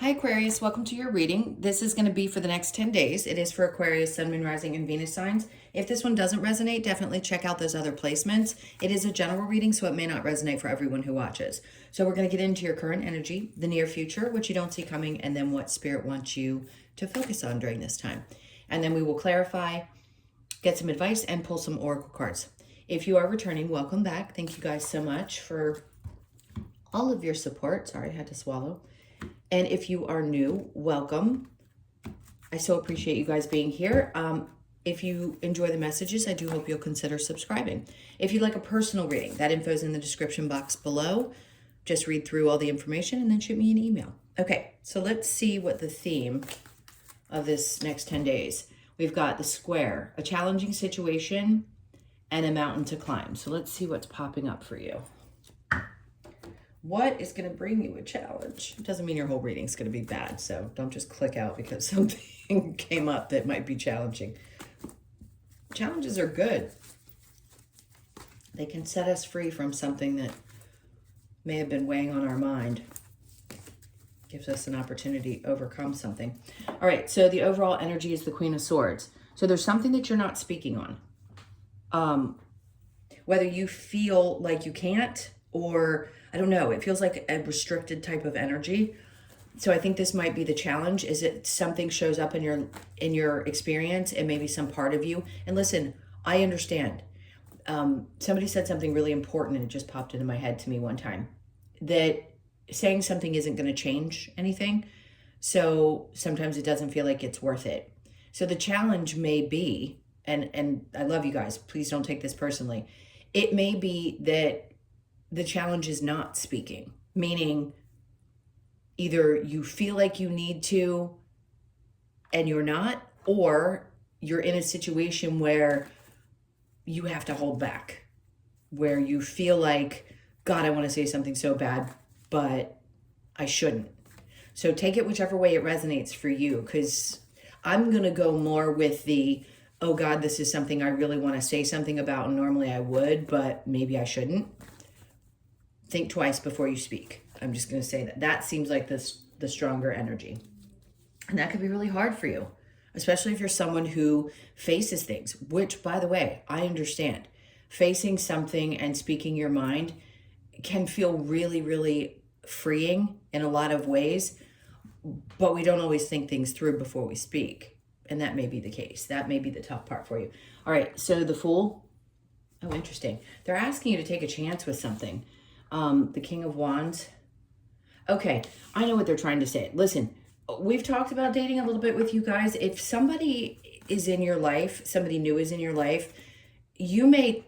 Hi Aquarius, welcome to your reading. This is going to be for the next 10 days. It is for Aquarius, Sun, Moon, Rising, and Venus signs. If this one doesn't resonate, definitely check out those other placements. It is a general reading, so it may not resonate for everyone who watches. So we're going to get into your current energy, the near future, which you don't see coming, and then what Spirit wants you to focus on during this time. And then we will clarify, get some advice, and pull some oracle cards. If you are returning, welcome back. Thank you guys so much for all of your support. Sorry, I had to swallow. And if you are new, welcome. I so appreciate you guys being here. If you enjoy the messages, I do hope you'll consider subscribing. If you'd like a personal reading, that info is in the description box below. Just read through all the information and then shoot me an email. Okay, so let's see what the theme of this next 10 days. We've got the square, a challenging situation, and a mountain to climb. So let's see what's popping up for you. What is going to bring you a challenge? It doesn't mean your whole reading is going to be bad, so don't just click out because something came up that might be challenging. Challenges are good. They can set us free from something that may have been weighing on our mind. Gives us an opportunity to overcome something. All right, so the overall energy is the Queen of Swords. So there's something that you're not speaking on. Whether you feel like you can't, or I don't know, it feels like a restricted type of energy. So I think this might be the challenge, is it something shows up in your experience and maybe some part of you. And listen, I understand. Somebody said something really important and it just popped into my head to me one time, that saying something isn't going to change anything. So sometimes it doesn't feel like it's worth it. So the challenge may be, and I love you guys, please don't take this personally. It may be that the challenge is not speaking, meaning either you feel like you need to and you're not, or you're in a situation where you have to hold back, where you feel like, God, I want to say something so bad, but I shouldn't. So take it whichever way it resonates for you, because I'm going to go more with the, oh God, this is something I really want to say something about, and normally I would, but maybe I shouldn't. Think twice before you speak. I'm just going to say that. That seems like the stronger energy. And that could be really hard for you, especially if you're someone who faces things, which, by the way, I understand. Facing something and speaking your mind can feel really, really freeing in a lot of ways, but we don't always think things through before we speak. And that may be the case. That may be the tough part for you. All right, so the Fool. Oh, interesting. They're asking you to take a chance with something. The King of Wands. Okay, I know what they're trying to say. Listen, we've talked about dating a little bit with you guys. If somebody is in your life, somebody new is in your life, you may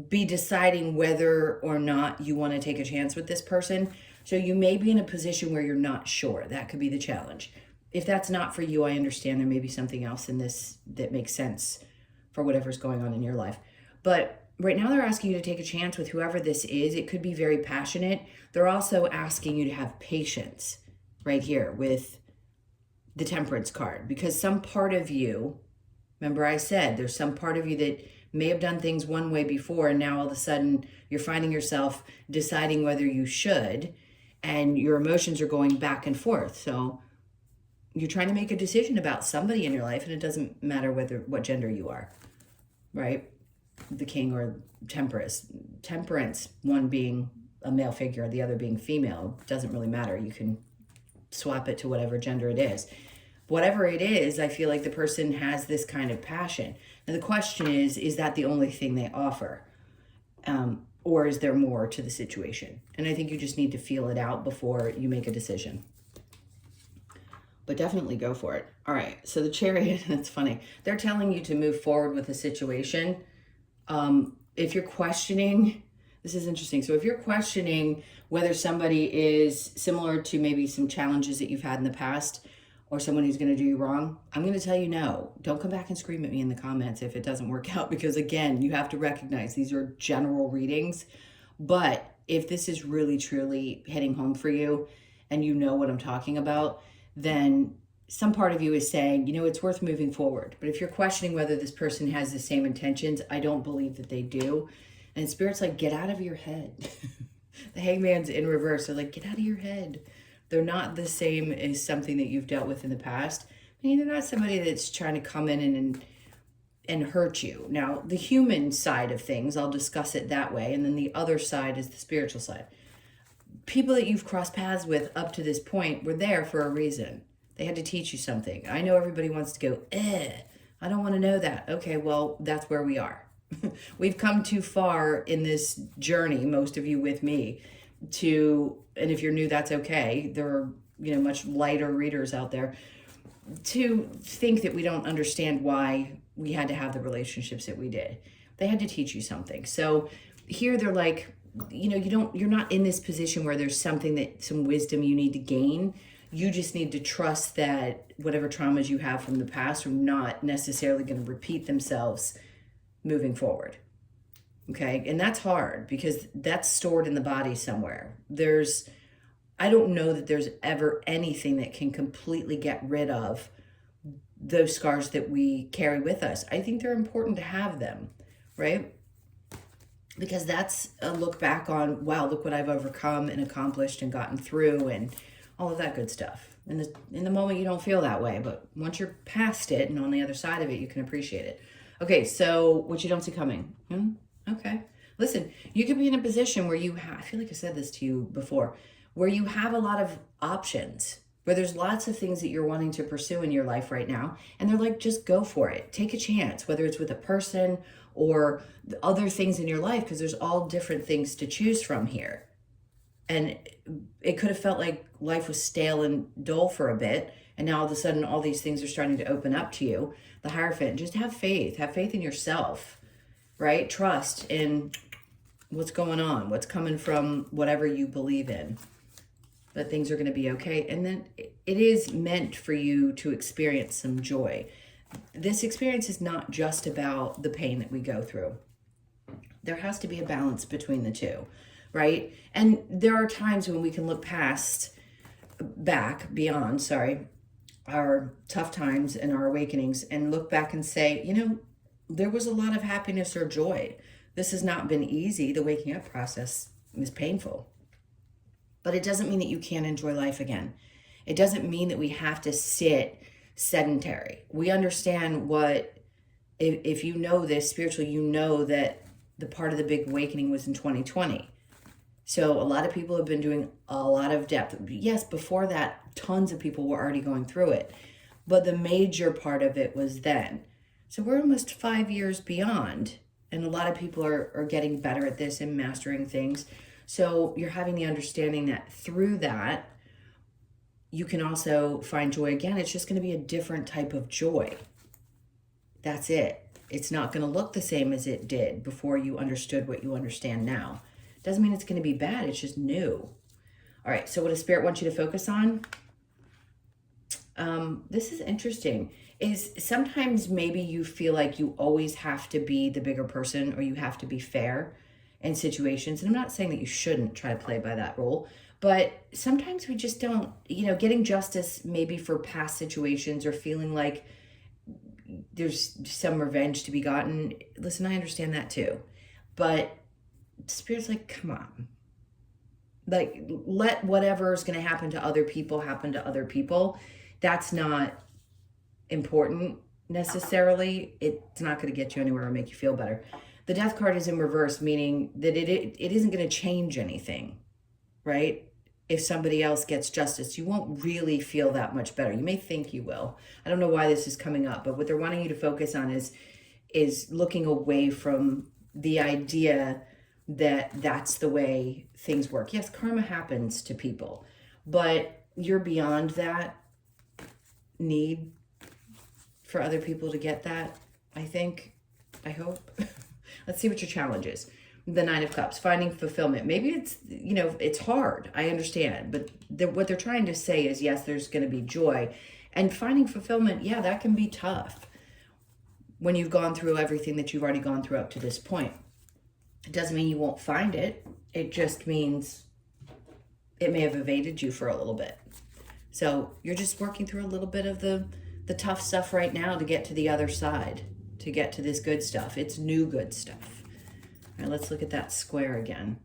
be deciding whether or not you want to take a chance with this person. So you may be in a position where you're not sure. That could be the challenge. If that's not for you, I understand there may be something else in this that makes sense for whatever's going on in your life. But right now they're asking you to take a chance with whoever this is. It could be very passionate. They're also asking you to have patience right here with the Temperance card, because some part of you, remember I said, there's some part of you that may have done things one way before, and now all of a sudden you're finding yourself deciding whether you should, and your emotions are going back and forth. So you're trying to make a decision about somebody in your life, and it doesn't matter what gender you are, right? The King or Temperance, one being a male figure, the other being female, doesn't really matter. You can swap it to whatever gender it is. Whatever it is, I feel like the person has this kind of passion. And the question is that the only thing they offer? Or is there more to the situation? And I think you just need to feel it out before you make a decision. But definitely go for it. All right, so the Chariot, it's funny. They're telling you to move forward with a situation. If you're questioning, this is interesting. So if you're questioning whether somebody is similar to maybe some challenges that you've had in the past, or someone who's going to do you wrong, I'm going to tell you no. Don't come back and scream at me in the comments if it doesn't work out, because again, you have to recognize these are general readings. But if this is really, truly hitting home for you and you know what I'm talking about, then some part of you is saying, you know, it's worth moving forward. But if you're questioning whether this person has the same intentions, I don't believe that they do. And Spirit's like, get out of your head. The Hangman's in reverse. They're like, get out of your head. They're not the same as something that you've dealt with in the past. I mean, they're not somebody that's trying to come in and hurt you. Now, the human side of things, I'll discuss it that way. And then the other side is the spiritual side. People that you've crossed paths with up to this point were there for a reason. They had to teach you something. I know everybody wants to go, I don't want to know that. Okay, well, that's where we are. We've come too far in this journey, most of you with me, and if you're new, that's okay. There are, much lighter readers out there, to think that we don't understand why we had to have the relationships that we did. They had to teach you something. So here they're like, you're not in this position where there's some wisdom you need to gain. You just need to trust that whatever traumas you have from the past are not necessarily going to repeat themselves moving forward. Okay. And that's hard because that's stored in the body somewhere. I don't know that there's ever anything that can completely get rid of those scars that we carry with us. I think they're important to have them, right? Because that's a look back on, wow, look what I've overcome and accomplished and gotten through and all of that good stuff. In the moment, you don't feel that way, but once you're past it and on the other side of it, you can appreciate it. Okay, so what you don't see coming. Okay. Listen, you could be in a position where I feel like I said this to you before, where you have a lot of options, where there's lots of things that you're wanting to pursue in your life right now. And they're like, just go for it. Take a chance, whether it's with a person or the other things in your life, because there's all different things to choose from here. And it could have felt like life was stale and dull for a bit. And now all of a sudden, all these things are starting to open up to you. The Hierophant, just have faith in yourself, right? Trust in what's going on, what's coming from whatever you believe in. But things are going to be okay. And then it is meant for you to experience some joy. This experience is not just about the pain that we go through. There has to be a balance between the two, right? And there are times when we can look beyond our tough times and our awakenings and look back and say, there was a lot of happiness or joy. This has not been easy. The waking up process is painful. But it doesn't mean that you can't enjoy life again. It doesn't mean that we have to sit sedentary. We understand if you know this spiritually, you know that the part of the big awakening was in 2020. So a lot of people have been doing a lot of depth. Yes, before that, tons of people were already going through it. But the major part of it was then. So we're almost 5 years beyond. And a lot of people are getting better at this and mastering things. So you're having the understanding that through that, you can also find joy again. It's just going to be a different type of joy. That's it. It's not going to look the same as it did before you understood what you understand now. Doesn't mean it's going to be bad. It's just new. All right. So what does Spirit want you to focus on? This is interesting. Is sometimes maybe you feel like you always have to be the bigger person or you have to be fair in situations. And I'm not saying that you shouldn't try to play by that rule, but sometimes we just don't, getting justice maybe for past situations or feeling like there's some revenge to be gotten. Listen, I understand that too. But Spirit's like, come on. Like, let whatever's going to happen to other people happen to other people. That's not important necessarily. It's not going to get you anywhere or make you feel better. The Death card is in reverse, meaning that it isn't going to change anything, right? If somebody else gets justice, you won't really feel that much better. You may think you will. I don't know why this is coming up, but what they're wanting you to focus on is looking away from the idea that that's the way things work. Yes, karma happens to people, but you're beyond that need for other people to get that, I think. I hope. Let's see what your challenge is. The Nine of Cups, finding fulfillment. Maybe it's, it's hard. I understand. But what they're trying to say is, yes, there's going to be joy. And finding fulfillment, yeah, that can be tough when you've gone through everything that you've already gone through up to this point. It doesn't mean you won't find it. It just means it may have evaded you for a little bit. So you're just working through a little bit of the tough stuff right now to get to the other side, to get to this good stuff. It's new good stuff. All right, let's look at that square again.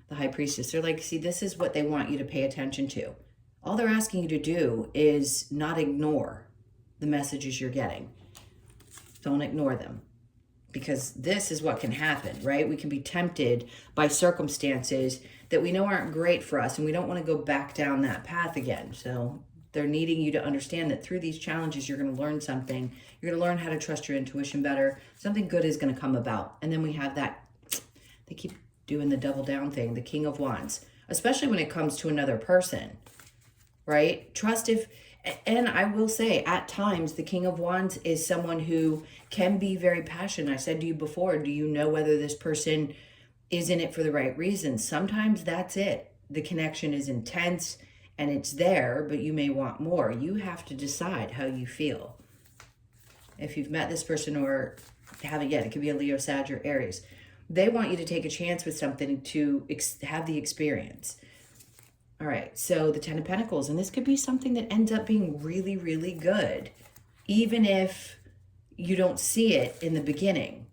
The High Priestess. They're like, see, this is what they want you to pay attention to. All they're asking you to do is not ignore the messages you're getting. Don't ignore them, because this is what can happen, right? We can be tempted by circumstances that we know aren't great for us, and we don't want to go back down that path again. So they're needing you to understand that through these challenges, you're going to learn something. You're going to learn how to trust your intuition better. Something good is going to come about. And then we have that, they keep doing the double down thing, the King of Wands, especially when it comes to another person, right? Trust if, and I will say at times the King of Wands is someone who can be very passionate. I said to you before, do you know whether this person is in it for the right reasons? Sometimes that's it. The connection is intense and it's there, but you may want more. You have to decide how you feel. If you've met this person or haven't yet, it could be a Leo, Sag, or Aries. They want you to take a chance with something to have the experience. All right, so the Ten of Pentacles, and this could be something that ends up being really, really good, even if you don't see it in the beginning.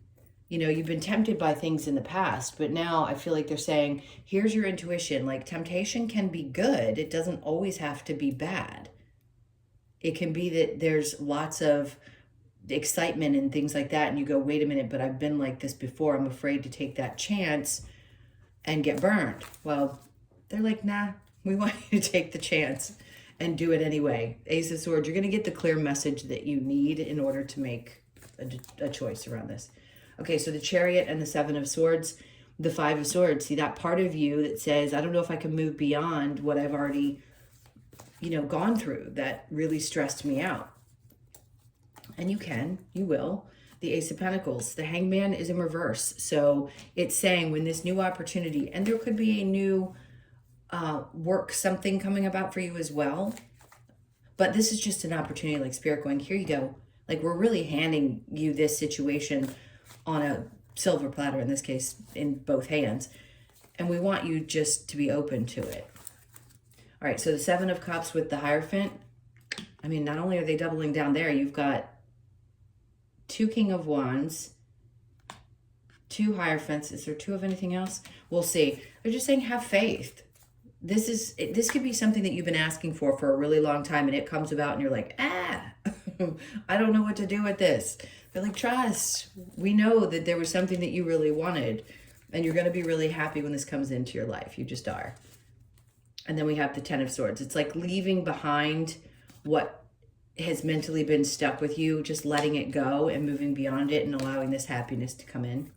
You know, you've been tempted by things in the past, but now I feel like they're saying, here's your intuition. Like, temptation can be good. It doesn't always have to be bad. It can be that there's lots of excitement and things like that, and you go, wait a minute, but I've been like this before. I'm afraid to take that chance and get burned. Well, they're like, nah, we want you to take the chance and do it anyway. Ace of Swords, you're going to get the clear message that you need in order to make a choice around this. Okay, so the Chariot and the Seven of Swords, the Five of Swords. See, that part of you that says, I don't know if I can move beyond what I've already, you know, gone through. That really stressed me out. And you can, you will. The Ace of Pentacles, the Hangman is in reverse. So it's saying when this new opportunity, and there could be a new work, something coming about for you as well. But this is just an opportunity, like Spirit going, here you go. Like, we're really handing you this situation on a silver platter, in this case, in both hands. And we want you just to be open to it. All right, so the Seven of Cups with the Hierophant. I mean, not only are they doubling down there, you've got two King of Wands, two Hierophants. Is there two of anything else? We'll see. They're just saying have faith. This could be something that you've been asking for a really long time, and it comes about and you're like, I don't know what to do with this. They're like, trust. We know that there was something that you really wanted, and you're going to be really happy when this comes into your life. You just are. And then we have the Ten of Swords. It's like leaving behind what has mentally been stuck with you, just letting it go and moving beyond it and allowing this happiness to come in.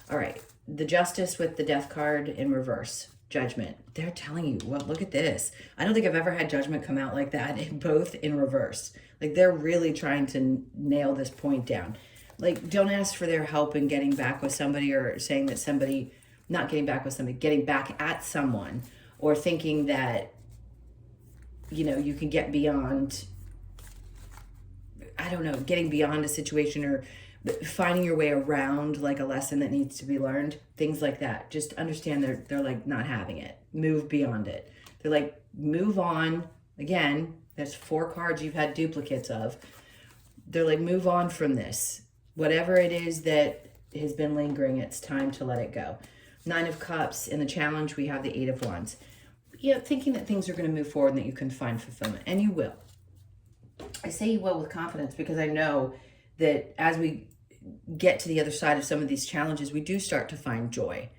All right. The Justice with the Death card in reverse. Judgment. They're telling you, well, look at this. I don't think I've ever had Judgment come out like that, both in reverse. Like, they're really trying to nail this point down. Like, don't ask for their help in getting back with somebody, or saying that somebody, not getting back with somebody, getting back at someone, or thinking that, you know, you can get beyond, I don't know, getting beyond a situation, or finding your way around like a lesson that needs to be learned, things like that. Just understand they're like not having it. Move beyond it. They're like, move on. Again, there's 4 cards you've had duplicates of. They're like, move on from this. Whatever it is that has been lingering, it's time to let it go. 9 of Cups. In the challenge, we have the 8 of Wands. You know, thinking that things are going to move forward and that you can find fulfillment. And you will. I say you will with confidence, because I know that as we get to the other side of some of these challenges, we do start to find joy.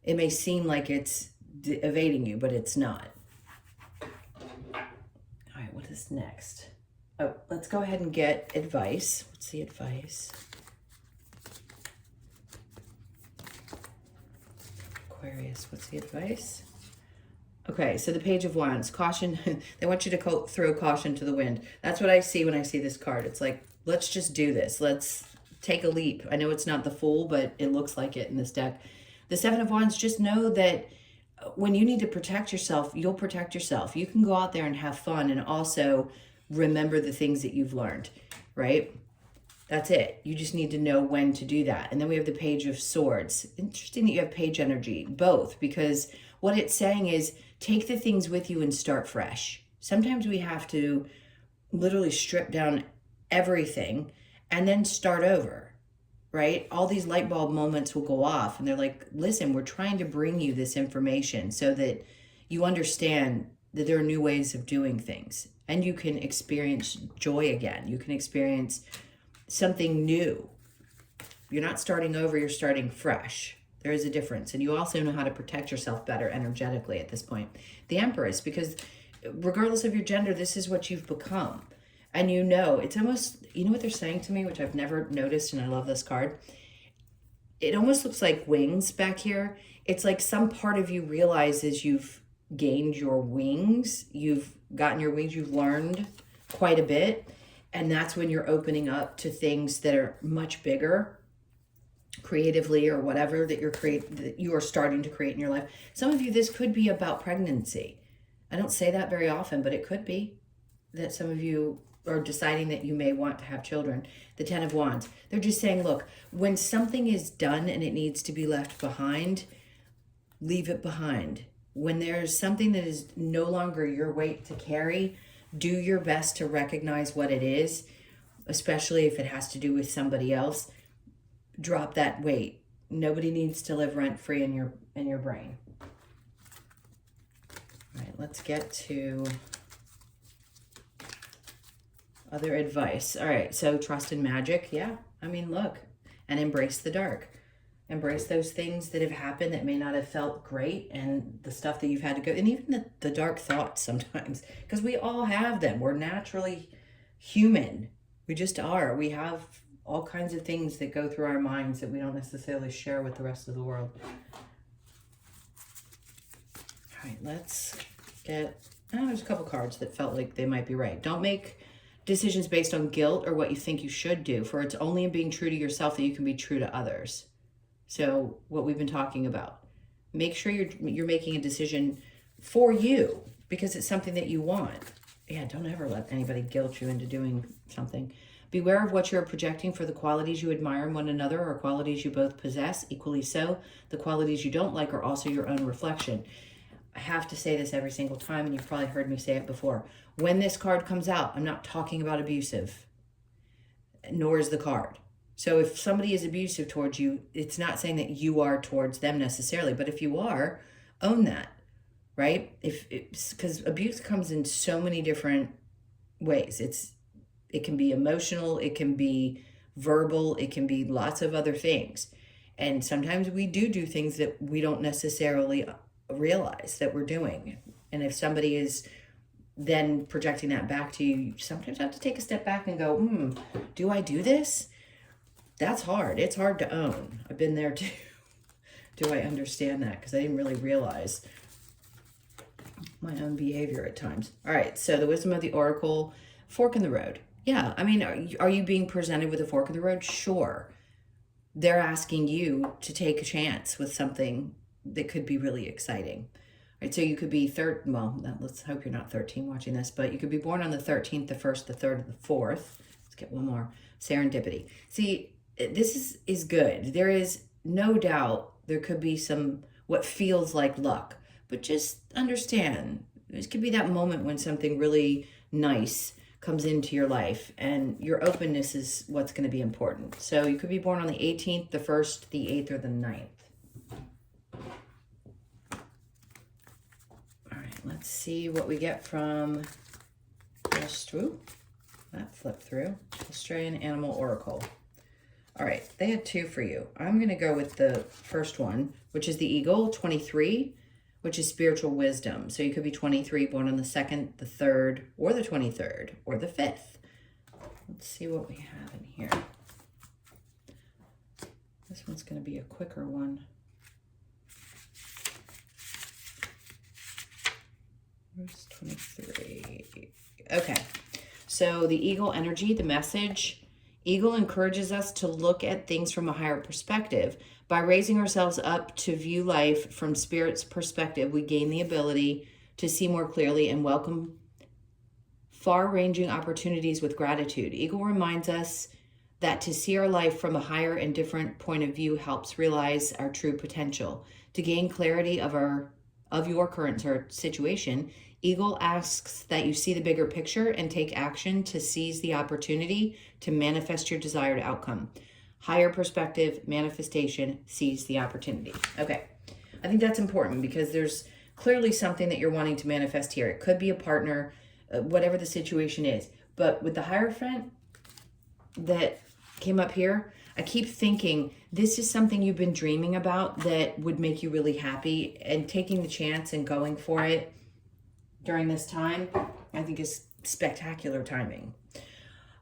It may seem like it's evading you, but it's not. All right, what is next? Oh, let's go ahead and get advice. What's the advice? Aquarius, what's the advice? Okay, so the Page of Wands, caution. They want you to throw caution to the wind. That's what I see when I see this card. It's like, let's just do this. Let's take a leap. I know it's not the Fool, but it looks like it in this deck. The Seven of Wands, just know that when you need to protect yourself, you'll protect yourself. You can go out there and have fun and also remember the things that you've learned, right? That's it. You just need to know when to do that. And then we have the Page of Swords. Interesting that you have page energy, both, because what it's saying is take the things with you and start fresh. Sometimes we have to literally strip down everything and then start over, right? All these light bulb moments will go off, and they're like, listen, we're trying to bring you this information so that you understand that there are new ways of doing things, and you can experience joy again. You can experience something new. You're not starting over, you're starting fresh. There is a difference. And you also know how to protect yourself better energetically at this point. The Empress, because regardless of your gender, this is what you've become. And you know, it's almost, you know what they're saying to me, which I've never noticed, and I love this card. It almost looks like wings back here. It's like some part of you realizes you've gained your wings. You've gotten your wings. You've learned quite a bit. And that's when you're opening up to things that are much bigger creatively, or whatever that you are starting to create in your life. Some of you, this could be about pregnancy. I don't say that very often, but it could be that some of you are deciding that you may want to have children. The Ten of Wands. They're just saying, look, when something is done and it needs to be left behind, leave it behind. When there's something that is no longer your weight to carry, do your best to recognize what it is, especially if it has to do with somebody else. Drop that weight. Nobody needs to live rent-free in your brain. All right, let's get to other advice. All right, so trust in magic. Yeah, I mean, look, and embrace the dark. Embrace those things that have happened that may not have felt great, and the stuff that you've had to go, and even the dark thoughts sometimes, because we all have them. We're naturally human. We just are. We have all kinds of things that go through our minds that we don't necessarily share with the rest of the world. All right, let's get, there's a couple cards that felt like they might be right. Don't make decisions based on guilt or what you think you should do, for it's only in being true to yourself that you can be true to others. So what we've been talking about, make sure you're making a decision for you because it's something that you want. Yeah, don't ever let anybody guilt you into doing something. Beware of what you're projecting, for the qualities you admire in one another are qualities you both possess. Equally so, the qualities you don't like are also your own reflection. I have to say this every single time, and you've probably heard me say it before. When this card comes out, I'm not talking about abusive, nor is the card. So if somebody is abusive towards you, it's not saying that you are towards them necessarily, but if you are, own that, right? Because abuse comes in so many different ways. It can be emotional, it can be verbal, it can be lots of other things. And sometimes we do things that we don't necessarily realize that we're doing. And if somebody is then projecting that back to you, you sometimes have to take a step back and go, do I do this? That's hard. It's hard to own. I've been there too. Do I understand that? Because I didn't really realize my own behavior at times. All right, so the wisdom of the oracle, fork in the road. Yeah, I mean, are you being presented with a fork in the road? Sure. They're asking you to take a chance with something that could be really exciting. All right, so you could be let's hope you're not 13 watching this, but you could be born on the 13th, the 1st, the 3rd, or the 4th. Let's get one more. Serendipity. See, this is good. There is no doubt there could be some what feels like luck, but just understand this could be that moment when something really nice comes into your life, and your openness is what's going to be important. So you could be born on the 18th, the 1st, the 8th, or the 9th. All right, let's see what we get from that flipped through. Australian Animal Oracle. All right, they had two for you. I'm going to go with the first one, which is the Eagle, 23, which is spiritual wisdom. So you could be 23, born on the 2nd, the 3rd, or the 23rd, or the 5th. Let's see what we have in here. This one's going to be a quicker one. Where's 23? Okay, so the Eagle energy, the message. Eagle encourages us to look at things from a higher perspective. By raising ourselves up to view life from Spirit's perspective, we gain the ability to see more clearly and welcome far-ranging opportunities with gratitude. Eagle reminds us that to see our life from a higher and different point of view helps realize our true potential. To gain clarity of your current situation, Eagle asks that you see the bigger picture and take action to seize the opportunity to manifest your desired outcome. Higher perspective, manifestation, seize the opportunity. Okay, I think that's important because there's clearly something that you're wanting to manifest here. It could be a partner, whatever the situation is. But with the Hierophant that came up here, I keep thinking this is something you've been dreaming about that would make you really happy, and taking the chance and going for it during this time, I think is spectacular timing.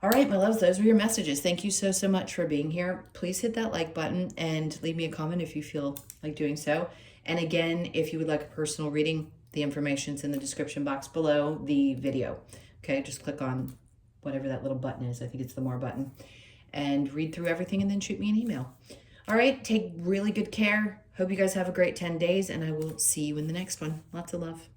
All right, my loves, those were your messages. Thank you so much for being here. Please hit that like button and leave me a comment if you feel like doing so. And again, if you would like a personal reading, the information's in the description box below the video. Okay, just click on whatever that little button is. I think it's the More button. And read through everything and then shoot me an email. All right, take really good care. Hope you guys have a great 10 days, and I will see you in the next one. Lots of love.